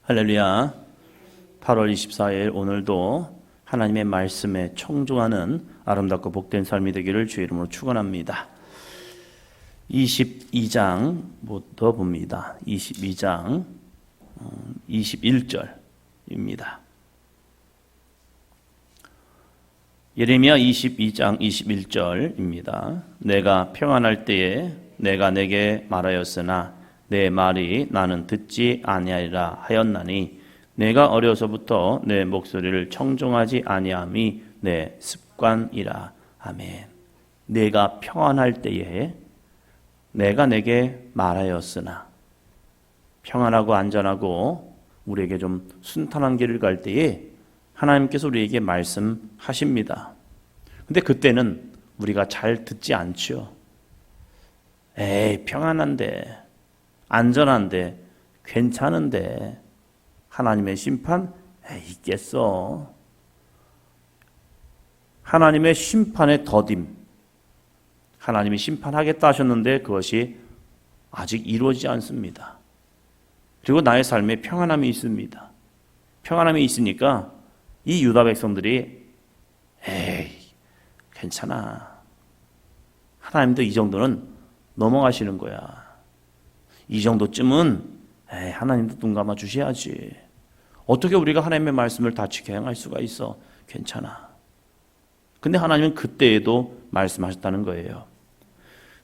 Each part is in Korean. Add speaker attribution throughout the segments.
Speaker 1: 할렐루야. 8월 24일 오늘도 하나님의 말씀에 청종하는 아름답고 복된 삶이 되기를 주의 이름으로 축원합니다. 22장부터 봅니다. 22장 21절입니다. 예레미야 22장 21절입니다. 내가 평안할 때에 내가 내게 말하였으나 내 말이 나는 듣지 아니하리라 하였나니 내가 어려서부터 내 목소리를 청종하지 아니함이 내 습관이라. 아멘. 내가 평안할 때에 내가 내게 말하였으나, 평안하고 안전하고 우리에게 좀 순탄한 길을 갈 때에 하나님께서 우리에게 말씀하십니다. 근데 그때는 우리가 잘 듣지 않죠. 에이, 평안한데, 안전한데, 괜찮은데 하나님의 심판 있겠어. 하나님의 심판의 더딤, 하나님이 심판하겠다 하셨는데 그것이 아직 이루어지지 않습니다. 그리고 나의 삶에 평안함이 있습니다. 평안함이 있으니까 이 유다 백성들이 에이, 괜찮아, 하나님도 이 정도는 넘어가시는 거야, 이 정도쯤은 하나님도 눈 감아 주셔야지, 어떻게 우리가 하나님의 말씀을 다치게 행할 수가 있어, 괜찮아. 근데 하나님은 그때에도 말씀하셨다는 거예요.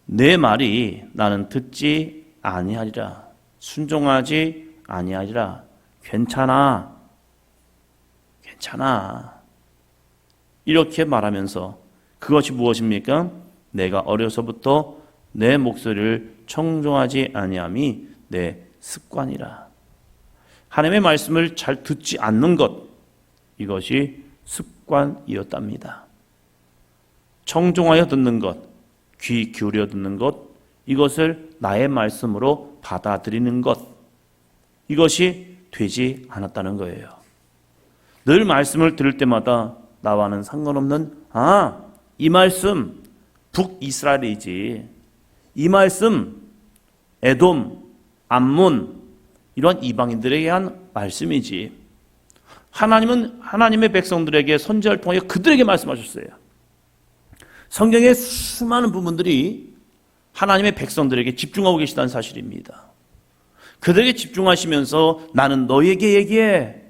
Speaker 1: 내 말이 나는 듣지 아니하리라, 순종하지 아니하리라, 괜찮아, 괜찮아, 이렇게 말하면서 그것이 무엇입니까? 내가 어려서부터 내 목소리를 청종하지 아니함이 내 습관이라. 하나님의 말씀을 잘 듣지 않는 것, 이것이 습관이었답니다. 청종하여 듣는 것, 귀 기울여 듣는 것, 이것을 나의 말씀으로 받아들이는 것, 이것이 되지 않았다는 거예요. 늘 말씀을 들을 때마다 나와는 상관없는, 이 말씀 북이스라엘이지, 이 말씀 에돔, 암몬, 이런 이방인들에게 한 말씀이지. 하나님은 하나님의 백성들에게 선지자를 통해 그들에게 말씀하셨어요. 성경의 수많은 부분들이 하나님의 백성들에게 집중하고 계시다는 사실입니다. 그들에게 집중하시면서 나는 너에게 얘기해.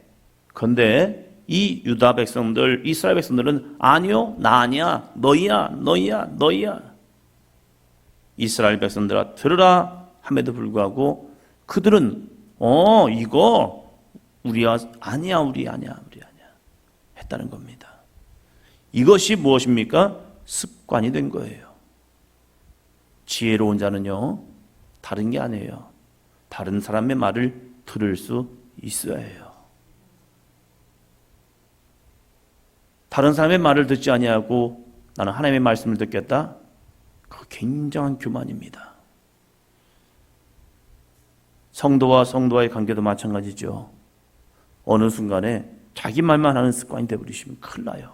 Speaker 1: 그런데 이 유다 백성들, 이스라엘 백성들은 아니요, 나 아니야, 너희야, 너희야, 너희야. 이스라엘 백성들아 들으라 함에도 불구하고 그들은 이거 우리야, 아니야, 우리 아니야, 우리 아니야 했다는 겁니다. 이것이 무엇입니까? 습관이 된 거예요. 지혜로운 자는요, 다른 게 아니에요. 다른 사람의 말을 들을 수 있어야 해요. 다른 사람의 말을 듣지 아니하고 나는 하나님의 말씀을 듣겠다? 그 굉장한 교만입니다. 성도와 성도와의 관계도 마찬가지죠. 어느 순간에 자기 말만 하는 습관이 되어버리시면 큰일 나요.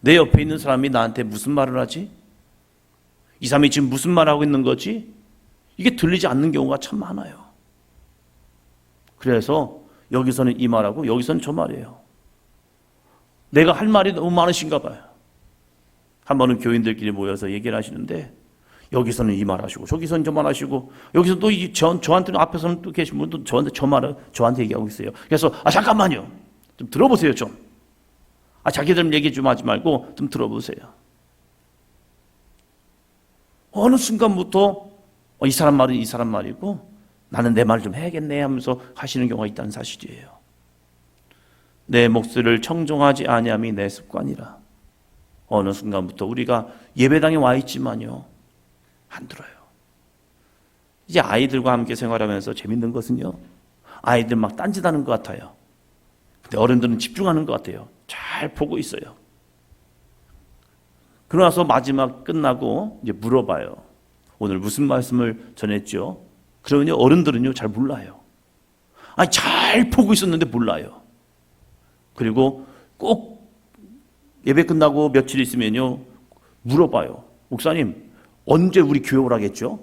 Speaker 1: 내 옆에 있는 사람이 나한테 무슨 말을 하지? 이 사람이 지금 무슨 말하고 있는 거지? 이게 들리지 않는 경우가 참 많아요. 그래서 여기서는 이 말하고 여기서는 저 말이에요. 내가 할 말이 너무 많으신가 봐요. 한 번은 교인들끼리 모여서 얘기를 하시는데 여기서는 이 말 하시고 저기서는 저 말 하시고 여기서 또 저한테는 앞에서는 또 계신 분도 저한테 얘기하고 있어요. 그래서 잠깐만요, 좀 들어보세요. 좀 자기들 얘기 좀 하지 말고 좀 들어보세요. 어느 순간부터 이 사람 말은 이 사람 말이고 나는 내 말 좀 해야겠네 하면서 하시는 경우가 있다는 사실이에요. 내 목소리를 청종하지 아니함이 내 습관이라. 어느 순간부터 우리가 예배당에 와 있지만요, 안 들어요. 이제 아이들과 함께 생활하면서 재밌는 것은요, 아이들 막 딴짓하는 것 같아요. 근데 어른들은 집중하는 것 같아요. 잘 보고 있어요. 그러고 나서 마지막 끝나고 이제 물어봐요. 오늘 무슨 말씀을 전했죠? 그러면요, 어른들은요 잘 몰라요. 잘 보고 있었는데 몰라요. 그리고 꼭 예배 끝나고 며칠 있으면요 물어봐요. 목사님, 언제 우리 교회 오라겠죠?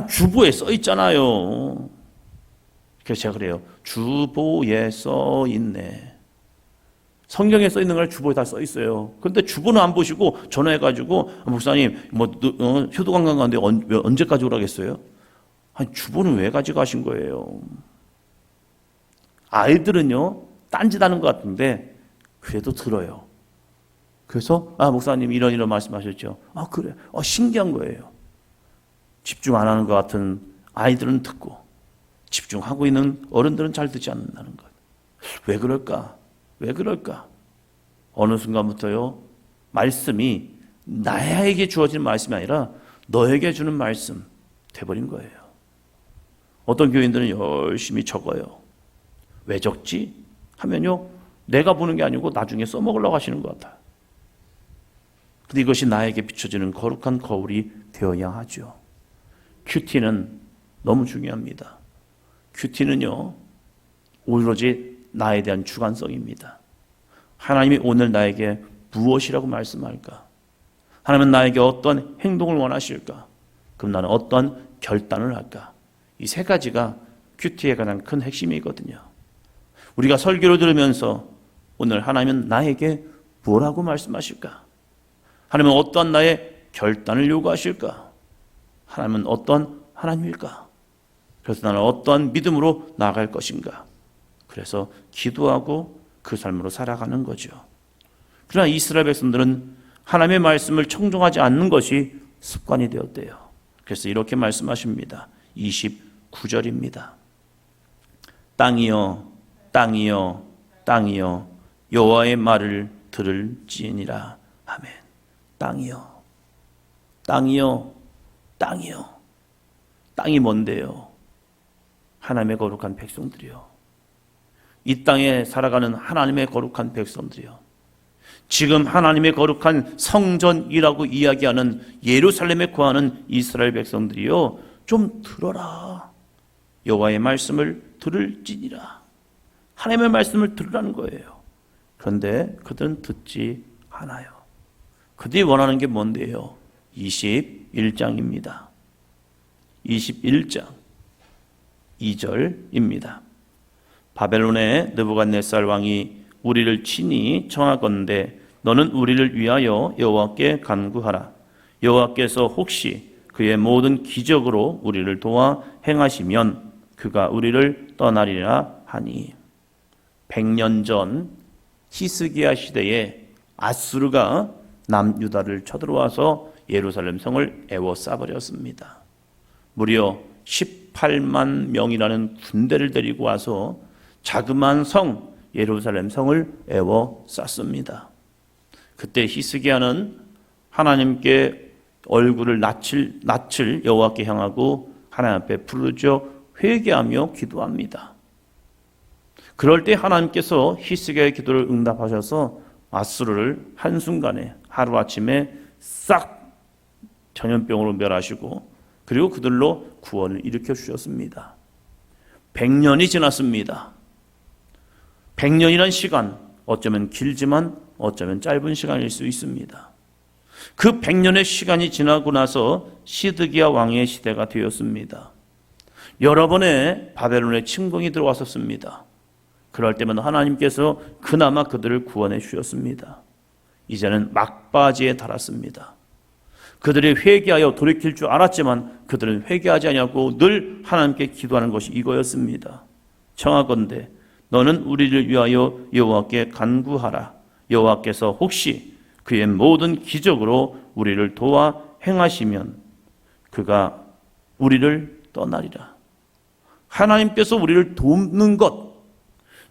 Speaker 1: 주보에 써 있잖아요. 그래서 제가 그래요. 주보에 써 있네. 성경에 써 있는 걸 주보에 다 써 있어요. 그런데 주보는 안 보시고 전화해가지고 목사님 효도관광 가는데 언제까지 오라겠어요? 아니, 주보는 왜 가져가신 거예요? 아이들은요 딴짓하는 것 같은데 그래도 들어요. 그래서 목사님 이런 말씀하셨죠. 그래. 신기한 거예요. 집중 안 하는 것 같은 아이들은 듣고 집중하고 있는 어른들은 잘 듣지 않는다는 것. 왜 그럴까? 왜 그럴까? 어느 순간부터요 말씀이 나에게 주어진 말씀이 아니라 너에게 주는 말씀 돼버린 거예요. 어떤 교인들은 열심히 적어요. 왜 적지? 하면요 내가 보는 게 아니고 나중에 써먹으려고 하시는 것 같아요. 근데 이것이 나에게 비춰지는 거룩한 거울이 되어야 하죠. 큐티는 너무 중요합니다. 큐티는요 오로지 나에 대한 주관성입니다. 하나님이 오늘 나에게 무엇이라고 말씀할까? 하나님은 나에게 어떤 행동을 원하실까? 그럼 나는 어떤 결단을 할까? 이 세 가지가 큐티의 가장 큰 핵심이거든요. 우리가 설교를 들으면서 오늘 하나님은 나에게 뭐라고 말씀하실까? 하나님은 어떤 나의 결단을 요구하실까? 하나님은 어떤 하나님일까? 그래서 나는 어떠한 믿음으로 나아갈 것인가? 그래서 기도하고 그 삶으로 살아가는 거죠. 그러나 이스라엘 백성들은 하나님의 말씀을 청종하지 않는 것이 습관이 되었대요. 그래서 이렇게 말씀하십니다. 29절입니다. 땅이여 땅이여 땅이여 여호와의 말을 들을지니라. 아멘. 땅이여 땅이여 땅이여. 땅이 뭔데요? 하나님의 거룩한 백성들이요. 이 땅에 살아가는 하나님의 거룩한 백성들이요. 지금 하나님의 거룩한 성전이라고 이야기하는 예루살렘에 거하는 이스라엘 백성들이요. 좀 들어라. 여호와의 말씀을 들을지니라. 하나님의 말씀을 들으라는 거예요. 그런데 그들은 듣지 않아요. 그들이 원하는 게 뭔데요? 21장입니다. 21장 2절입니다. 바벨론의 느부갓네살 왕이 우리를 친히 청하건대 너는 우리를 위하여 여호와께 간구하라. 여호와께서 혹시 그의 모든 기적으로 우리를 도와 행하시면 그가 우리를 떠나리라 하니. 100년 전 히스기야 시대에 아수르가 남유다를 쳐들어와서 예루살렘 성을 에워싸버렸습니다. 무려 18만 명이라는 군대를 데리고 와서 자그마한 성 예루살렘 성을 에워쌌습니다. 그때 히스기야는 하나님께 얼굴을 낯을 여호와께 향하고 하나님 앞에 부르짖어 회개하며 기도합니다. 그럴 때 하나님께서 히스기야의 기도를 응답하셔서 아수르를 한순간에 하루아침에 싹 전염병으로 멸하시고 그리고 그들로 구원을 일으켜 주셨습니다. 100년이 지났습니다. 100년이란 시간 어쩌면 길지만 어쩌면 짧은 시간일 수 있습니다. 그 100년의 시간이 지나고 나서 시드기야 왕의 시대가 되었습니다. 여러 번의 바벨론의 침공이 들어왔었습니다. 그럴 때마다 하나님께서 그나마 그들을 구원해 주셨습니다. 이제는 막바지에 달았습니다. 그들이 회개하여 돌이킬 줄 알았지만 그들은 회개하지 아니하고 늘 하나님께 기도하는 것이 이거였습니다. 청하건대 너는 우리를 위하여 여호와께 간구하라. 여호와께서 혹시 그의 모든 기적으로 우리를 도와 행하시면 그가 우리를 떠나리라. 하나님께서 우리를 돕는 것,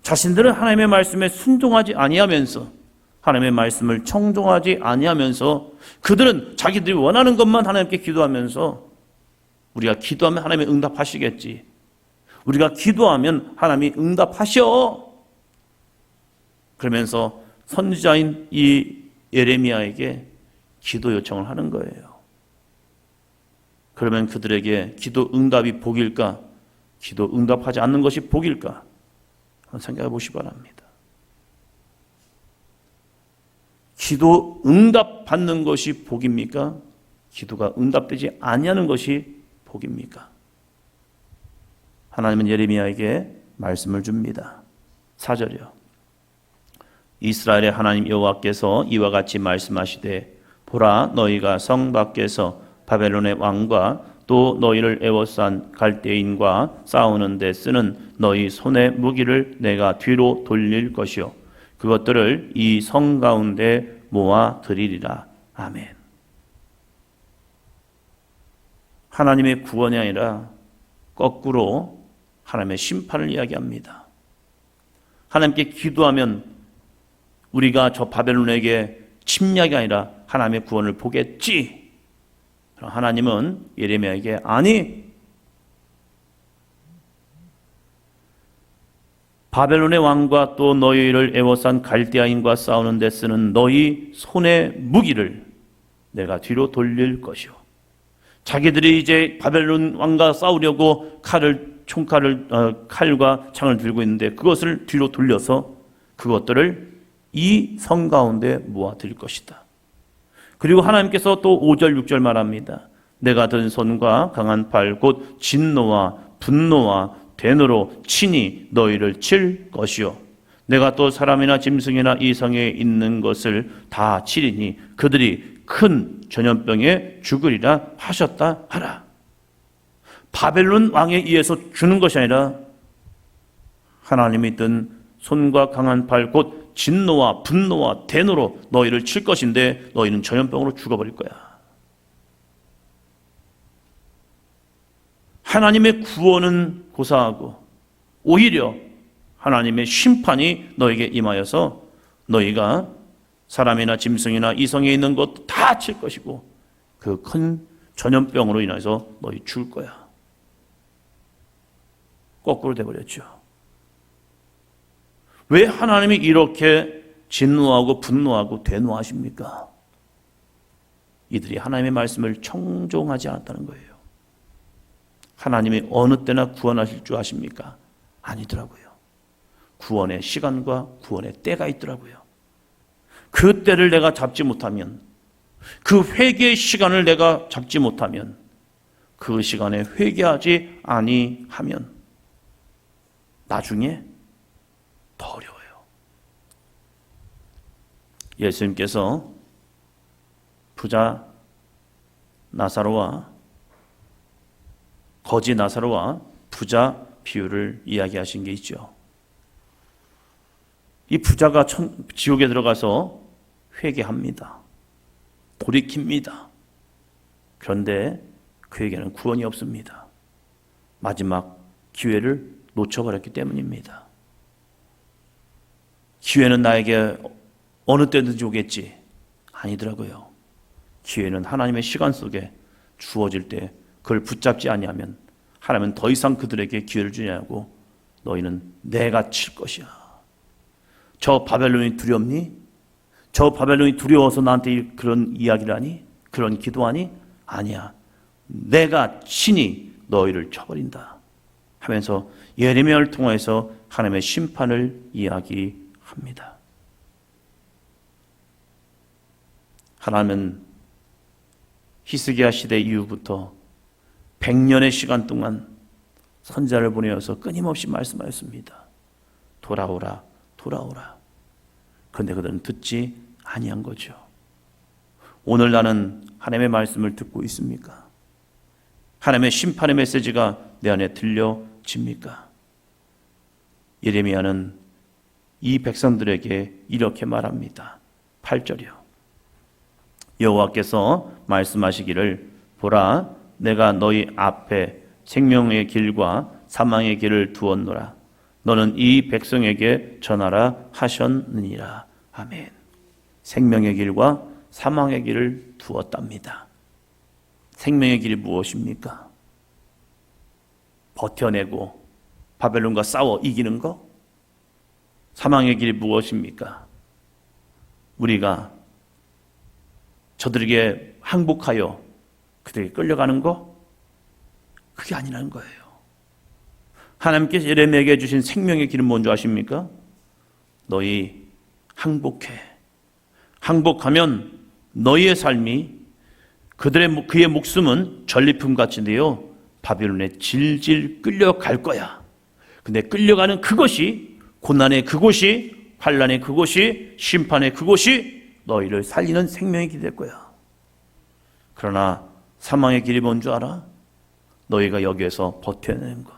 Speaker 1: 자신들은 하나님의 말씀에 순종하지 아니하면서 하나님의 말씀을 청종하지 아니하면서 그들은 자기들이 원하는 것만 하나님께 기도하면서 우리가 기도하면 하나님이 응답하시겠지. 우리가 기도하면 하나님이 응답하셔. 그러면서 선지자인 이 예레미야에게 기도 요청을 하는 거예요. 그러면 그들에게 기도 응답이 복일까? 기도 응답하지 않는 것이 복일까? 한번 생각해 보시기 바랍니다. 기도 응답 받는 것이 복입니까? 기도가 응답되지 아니하는 것이 복입니까? 하나님은 예레미야에게 말씀을 줍니다. 4절이요. 이스라엘의 하나님 여호와께서 이와 같이 말씀하시되 보라 너희가 성 밖에서 바벨론의 왕과 또 너희를 애워싼 갈대인과 싸우는 데 쓰는 너희 손의 무기를 내가 뒤로 돌릴 것이요 그것들을 이 성 가운데 모아 드리리라. 아멘. 하나님의 구원이 아니라 거꾸로 하나님의 심판을 이야기합니다. 하나님께 기도하면 우리가 저 바벨론에게 침략이 아니라 하나님의 구원을 보겠지. 하나님은 예레미야에게 아니, 바벨론의 왕과 또 너희를 애워싼 갈대아인과 싸우는 데 쓰는 너희 손의 무기를 내가 뒤로 돌릴 것이요. 자기들이 이제 바벨론 왕과 싸우려고 칼과 창을 들고 있는데 그것을 뒤로 돌려서 그것들을 이 성 가운데 모아 드릴 것이다. 그리고 하나님께서 또 5절 6절 말합니다. 내가 든 손과 강한 팔 곧 진노와 분노와 대노로 친히 너희를 칠 것이요 내가 또 사람이나 짐승이나 이 성에 있는 것을 다 치리니 그들이 큰 전염병에 죽으리라 하셨다 하라. 바벨론 왕에 의해서 주는 것이 아니라 하나님이 든 손과 강한 팔 곧 진노와 분노와 대노로 너희를 칠 것인데 너희는 전염병으로 죽어버릴 거야. 하나님의 구원은 고사하고 오히려 하나님의 심판이 너에게 임하여서 너희가 사람이나 짐승이나 이성에 있는 것 다 칠 것이고 그 큰 전염병으로 인해서 너희 죽을 거야. 거꾸로 돼버렸죠. 왜 하나님이 이렇게 진노하고 분노하고 대노하십니까? 이들이 하나님의 말씀을 청종하지 않았다는 거예요. 하나님이 어느 때나 구원하실 줄 아십니까? 아니더라고요. 구원의 시간과 구원의 때가 있더라고요. 그 때를 내가 잡지 못하면, 그 회개의 시간을 내가 잡지 못하면, 그 시간에 회개하지 아니하면 나중에 더 어려워요. 예수님께서 부자 나사로와 거지 나사로와 부자 비유를 이야기하신 게 있죠. 이 부자가 지옥에 들어가서 회개합니다. 돌이킵니다. 그런데 그에게는 구원이 없습니다. 마지막 기회를 놓쳐버렸기 때문입니다. 기회는 나에게 어느 때든지 오겠지. 아니더라고요. 기회는 하나님의 시간 속에 주어질 때 그걸 붙잡지 아니하면 하나님은 더 이상 그들에게 기회를 주냐고 너희는 내가 칠 것이야. 저 바벨론이 두렵니? 저 바벨론이 두려워서 나한테 그런 이야기를 하니? 그런 기도하니? 아니야. 내가 친히 너희를 쳐버린다 하면서 예레미야를 통해서 하나님의 심판을 이야기합니다. 하나님은 히스기야 시대 이후부터 100년의 시간 동안 선지자를 보내어서 끊임없이 말씀하였습니다. 돌아오라, 돌아오라. 그런데 그들은 듣지 아니한 거죠. 오늘 나는 하나님의 말씀을 듣고 있습니까? 하나님의 심판의 메시지가 내 안에 들려집니까? 예레미야는 이 백성들에게 이렇게 말합니다. 8절이요. 여호와께서 말씀하시기를 보라 내가 너희 앞에 생명의 길과 사망의 길을 두었노라. 너는 이 백성에게 전하라 하셨느니라. 아멘. 생명의 길과 사망의 길을 두었답니다. 생명의 길이 무엇입니까? 버텨내고 바벨론과 싸워 이기는 거? 사망의 길이 무엇입니까? 우리가 저들에게 항복하여 그들에게 끌려가는 거? 그게 아니라는 거예요. 하나님께서 예레미야에게 주신 생명의 길은 뭔지 아십니까? 너희 항복해. 항복하면 너희의 삶이 그의 목숨은 전리품같이 되어 바벨론에 질질 끌려갈 거야. 근데 끌려가는 그것이, 고난의 그곳이, 환난의 그곳이, 심판의 그곳이 너희를 살리는 생명의 길이 될 거야. 그러나 사망의 길이 뭔 줄 알아? 너희가 여기에서 버텨내는 것.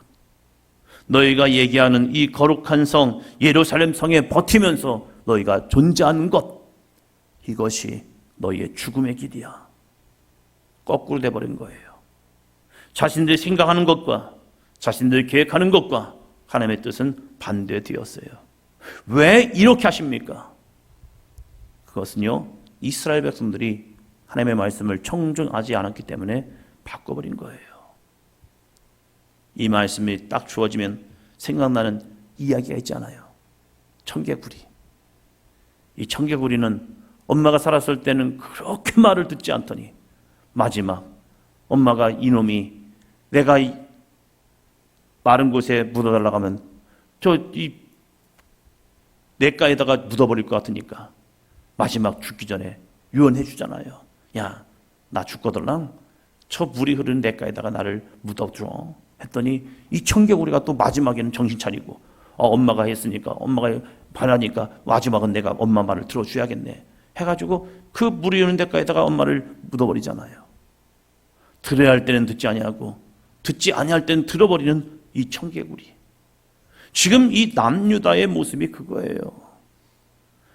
Speaker 1: 너희가 얘기하는 이 거룩한 성 예루살렘 성에 버티면서 너희가 존재하는 것, 이것이 너희의 죽음의 길이야. 거꾸로 돼버린 거예요. 자신들이 생각하는 것과 자신들이 계획하는 것과 하나님의 뜻은 반대되었어요. 왜 이렇게 하십니까? 그것은요, 이스라엘 백성들이 하나님의 말씀을 청중하지 않았기 때문에 바꿔버린 거예요. 이 말씀이 딱 주어지면 생각나는 이야기가 있잖아요. 청개구리. 이 청개구리는 엄마가 살았을 때는 그렇게 말을 듣지 않더니 마지막 엄마가 이놈이 내가 이 마른 곳에 묻어달라고 하면 이 냇가에다가 묻어버릴 것 같으니까 마지막 죽기 전에 유언해 주잖아요. 야, 나 죽거들랑 저 물이 흐르는 냇가에다가 나를 묻어줘 했더니 이 청개구리가 또 마지막에는 정신 차리고 엄마가 했으니까, 엄마가 바라니까 마지막은 내가 엄마 말을 들어줘야겠네 해가지고 그 물이 흐르는 냇가에다가 엄마를 묻어버리잖아요. 들어야 할 때는 듣지 아니하고 듣지 아니할 때는 들어버리는 이 청개구리. 지금 이 남유다의 모습이 그거예요.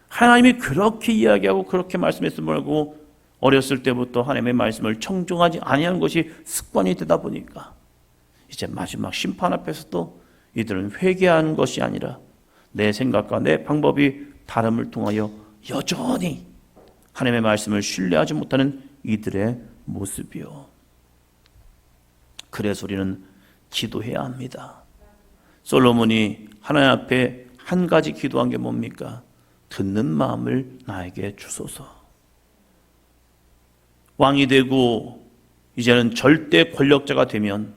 Speaker 1: 하나님이 그렇게 이야기하고 그렇게 말씀했음을 알고 어렸을 때부터 하나님의 말씀을 청종하지 아니하는 것이 습관이 되다 보니까 이제 마지막 심판 앞에서도 이들은 회개하는 것이 아니라 내 생각과 내 방법이 다름을 통하여 여전히 하나님의 말씀을 신뢰하지 못하는 이들의 모습이요. 그래서 우리는 기도해야 합니다. 솔로몬이 하나님 앞에 한 가지 기도한 게 뭡니까? 듣는 마음을 나에게 주소서. 왕이 되고 이제는 절대 권력자가 되면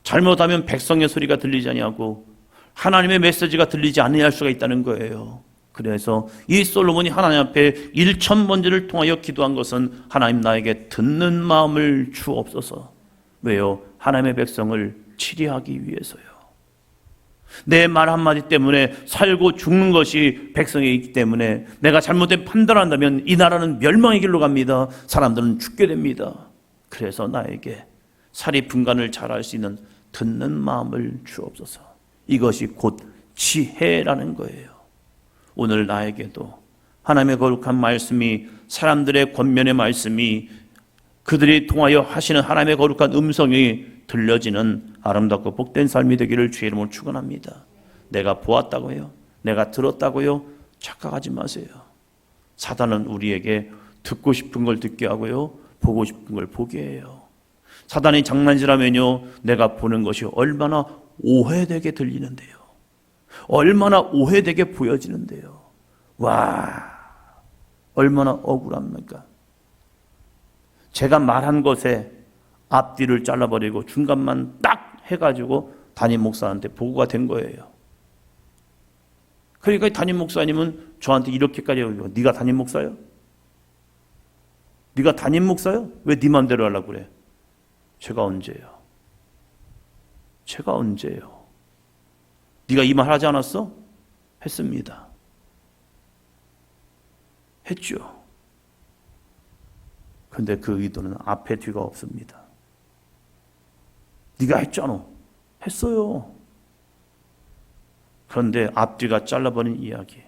Speaker 1: 잘못하면 백성의 소리가 들리지 아니하고 하나님의 메시지가 들리지 아니할 수가 있다는 거예요. 그래서 이 솔로몬이 하나님 앞에 1,000번제를 통하여 기도한 것은 하나님 나에게 듣는 마음을 주옵소서. 왜요? 하나님의 백성을 치리하기 위해서요. 내 말 한마디 때문에 살고 죽는 것이 백성에 있기 때문에 내가 잘못된 판단을 한다면 이 나라는 멸망의 길로 갑니다. 사람들은 죽게 됩니다. 그래서 나에게 사리 분간을 잘할 수 있는 듣는 마음을 주옵소서. 이것이 곧 지혜라는 거예요. 오늘 나에게도 하나님의 거룩한 말씀이, 사람들의 권면의 말씀이, 그들이 통하여 하시는 하나님의 거룩한 음성이 들려지는 아름답고 복된 삶이 되기를 주의 이름으로 축원합니다. 내가 보았다고요? 내가 들었다고요? 착각하지 마세요. 사단은 우리에게 듣고 싶은 걸 듣게 하고요, 보고 싶은 걸 보게 해요. 사단이 장난질하면요, 내가 보는 것이 얼마나 오해되게 들리는데요, 얼마나 오해되게 보여지는데요. 와, 얼마나 억울합니까? 제가 말한 것에 앞뒤를 잘라버리고 중간만 딱 해가지고 담임 목사한테 보고가 된 거예요. 그러니까 담임 목사님은 저한테 이렇게까지 하고, 네가 담임 목사야? 네가 담임 목사야? 왜 네 맘대로 하려고 그래? 제가 언제요? 제가 언제요? 네가 이 말 하지 않았어? 했습니다. 했죠. 근데 그 의도는 앞에 뒤가 없습니다. 네가 했잖아. 했어요. 그런데 앞뒤가 잘라버린 이야기.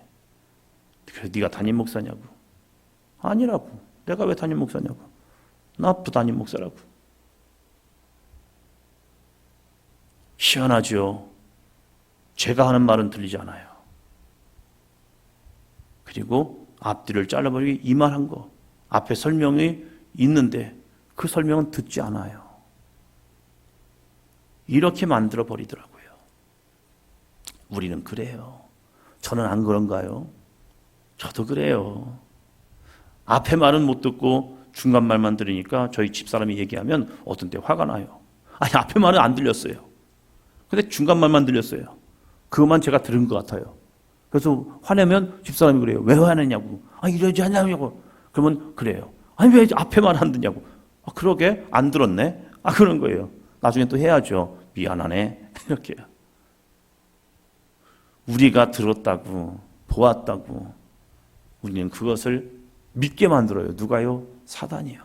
Speaker 1: 그래서 네가 담임 목사냐고. 아니라고. 내가 왜 담임 목사냐고. 나 부담임 목사라고. 희한하죠. 제가 하는 말은 들리지 않아요. 그리고 앞뒤를 잘라버리기, 이 말 한 거. 앞에 설명이 있는데 그 설명은 듣지 않아요. 이렇게 만들어 버리더라고요. 우리는 그래요. 저는 안 그런가요? 저도 그래요. 앞에 말은 못 듣고 중간 말만 들으니까 저희 집사람이 얘기하면 어떤 때 화가 나요. 아니, 앞에 말은 안 들렸어요. 근데 중간 말만 들렸어요. 그것만 제가 들은 것 같아요. 그래서 화내면 집사람이 그래요. 왜 화내냐고. 이러지 않냐고. 그러면 그래요. 아니, 왜 앞에 말 안 듣냐고. 그러게, 안 들었네. 그런 거예요. 나중에 또 해야죠. 미안하네. 이렇게요. 우리가 들었다고, 보았다고 우리는 그것을 믿게 만들어요. 누가요? 사단이요.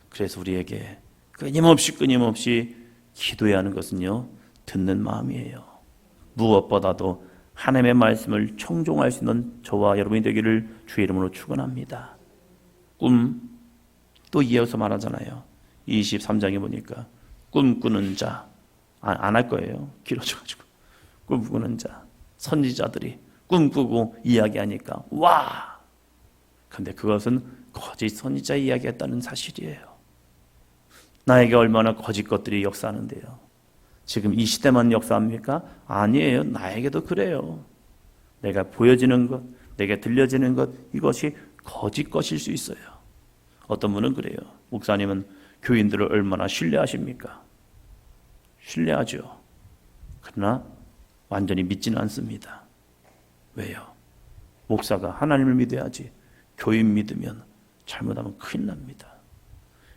Speaker 1: 그래서 우리에게 끊임없이 기도해야 하는 것은요, 듣는 마음이에요. 무엇보다도 하나님의 말씀을 청종할 수 있는 저와 여러분이 되기를 주의 이름으로 축원합니다. 꿈, 또 이어서 말하잖아요. 23장에 보니까 꿈꾸는 자, 안 할 거예요. 길어져가지고. 꿈꾸는 자, 선지자들이 꿈꾸고 이야기하니까 와! 근데 그것은 거짓 선지자 이야기했다는 사실이에요. 나에게 얼마나 거짓 것들이 역사하는데요. 지금 이 시대만 역사합니까? 아니에요. 나에게도 그래요. 내가 보여지는 것, 내게 들려지는 것, 이것이 거짓 것일 수 있어요. 어떤 분은 그래요. 목사님은 교인들을 얼마나 신뢰하십니까? 신뢰하죠. 그러나 완전히 믿지는 않습니다. 왜요? 목사가 하나님을 믿어야지 교인 믿으면 잘못하면 큰일 납니다.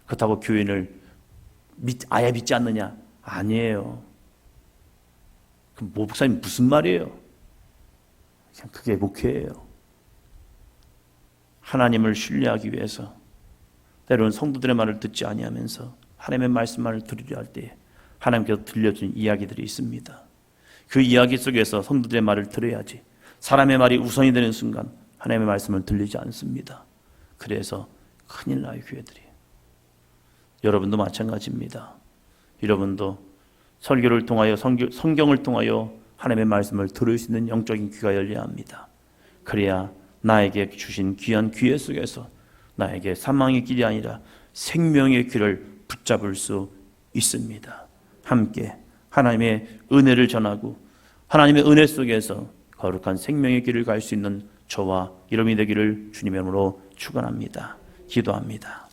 Speaker 1: 그렇다고 교인을 아예 믿지 않느냐? 아니에요. 그럼 목사님 무슨 말이에요? 그냥 그게 목회예요. 하나님을 신뢰하기 위해서 때로는 성도들의 말을 듣지 아니하면서 하나님의 말씀만을 들으려 할 때 하나님께서 들려준 이야기들이 있습니다. 그 이야기 속에서 성도들의 말을 들어야지 사람의 말이 우선이 되는 순간 하나님의 말씀을 들리지 않습니다. 그래서 큰일 나요, 교회들이. 여러분도 마찬가지입니다. 여러분도 설교를 통하여 성경을 통하여 하나님의 말씀을 들을 수 있는 영적인 귀가 열려야 합니다. 그래야 나에게 주신 귀한 기회 속에서 나에게 사망의 길이 아니라 생명의 길을 붙잡을 수 있습니다. 함께 하나님의 은혜를 전하고 하나님의 은혜 속에서 거룩한 생명의 길을 갈 수 있는 저와 여러분이 되기를 주님의 이름으로 축원합니다. 기도합니다.